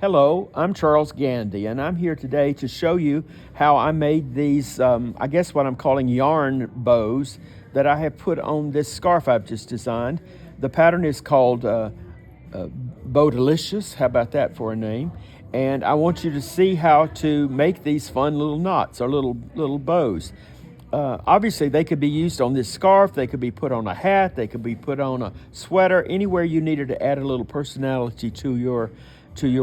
Hello, I'm Charles Gandy, and I'm here today to show you how I made these, I guess what I'm calling yarn bows that I have put on this scarf I've just designed. The pattern is called BOWDACIOUS. How about that for a name? And I want you to see how to make these fun little knots or little bows. Obviously, they could be used on this scarf, they could be put on a hat, they could be put on a sweater, anywhere you needed to add a little personality to your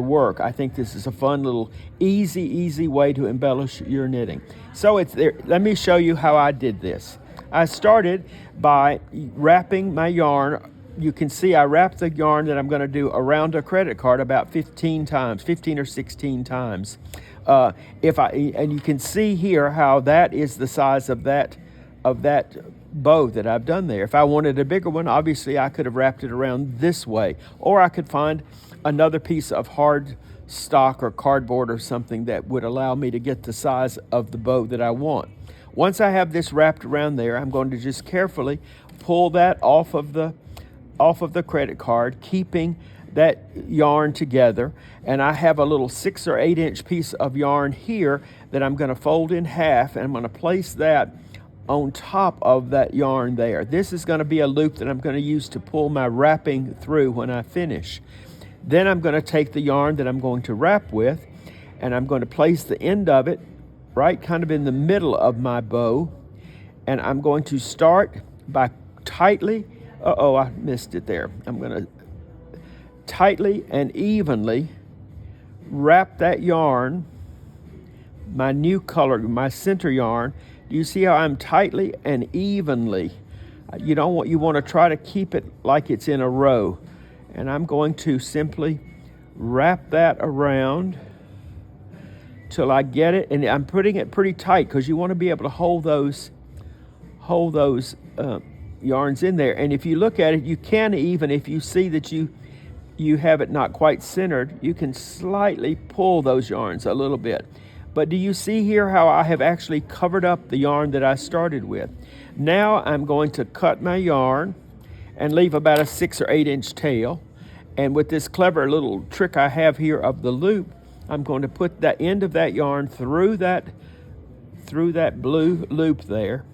work. I think this is a fun little easy way to embellish your knitting. So it's there. Let me show you how I did this. I started by wrapping my yarn. You can see I wrapped the yarn that I'm going to do around a credit card about 15 or 16 times. And you can see here how that is the size of that bow that I've done there. If I wanted a bigger one, obviously I could have wrapped it around this way, or I could find another piece of hard stock or cardboard or something that would allow me to get the size of the bow that I want. Once I have this wrapped around there, I'm going to just carefully pull that off of the credit card, keeping that yarn together. And I have a little 6 or 8 inch piece of yarn here that I'm going to fold in half, and I'm going to place that on top of that yarn there. This is going to be a loop that I'm going to use to pull my wrapping through when I finish. Then I'm going to take the yarn that I'm going to wrap with, and I'm going to place the end of it right kind of in the middle of my bow. And I'm going to start by tightly, I missed it there. I'm going to tightly and evenly wrap that yarn, my new color, my center yarn. Do you see how I'm tightly and evenly? You want to try to keep it like it's in a row. And I'm going to simply wrap that around till I get it. And I'm putting it pretty tight because you want to be able to hold those yarns in there. And if you look at it, you can, even if you see that you have it not quite centered, you can slightly pull those yarns a little bit. But do you see here how I have actually covered up the yarn that I started with? Now I'm going to cut my yarn and leave about a 6 or 8 inch tail. And with this clever little trick I have here of the loop, I'm going to put that end of that yarn through that blue loop there,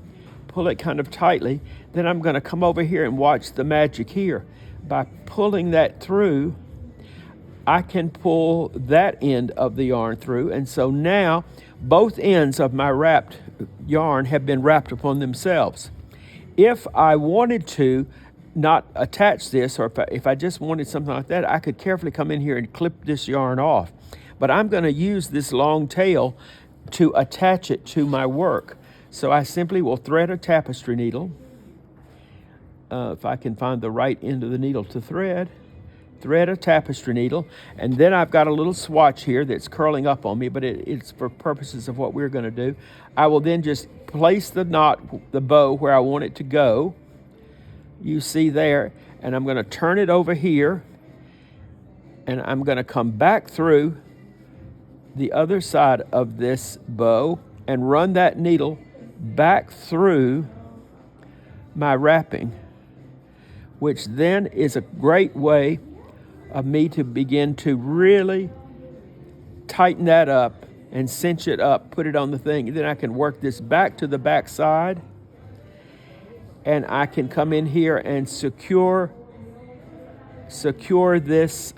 pull it kind of tightly. Then I'm going to come over here and watch the magic here. By pulling that through, I can pull that end of the yarn through. And so now both ends of my wrapped yarn have been wrapped upon themselves. If I wanted to not attach this, or if I just wanted something like that, I could carefully come in here and clip this yarn off. But I'm going to use this long tail to attach it to my work. So I simply will thread a tapestry needle. If I can find the right end of the needle to thread a tapestry needle, and then I've got a little swatch here that's curling up on me, but it's for purposes of what we're going to do. I will then just place the bow where I want it to go. You see there, and I'm going to turn it over here, and I'm going to come back through the other side of this bow and run that needle back through my wrapping, which then is a great way of me to begin to really tighten that up and cinch it up, put it on the thing. Then I can work this back to the back side, and I can come in here and secure this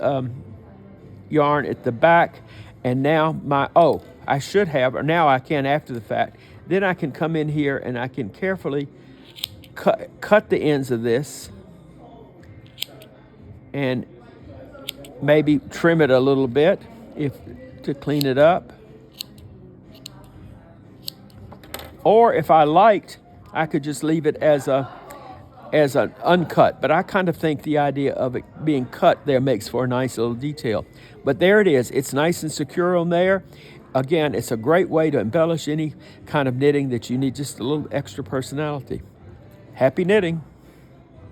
yarn at the back. And now now I can after the fact. Then I can come in here and I can carefully cut the ends of this and maybe trim it a little bit to clean it up. Or if I liked, I could just leave it as an uncut. But I kind of think the idea of it being cut there makes for a nice little detail. But there it is. It's nice and secure on there. Again, it's a great way to embellish any kind of knitting that you need just a little extra personality. Happy knitting.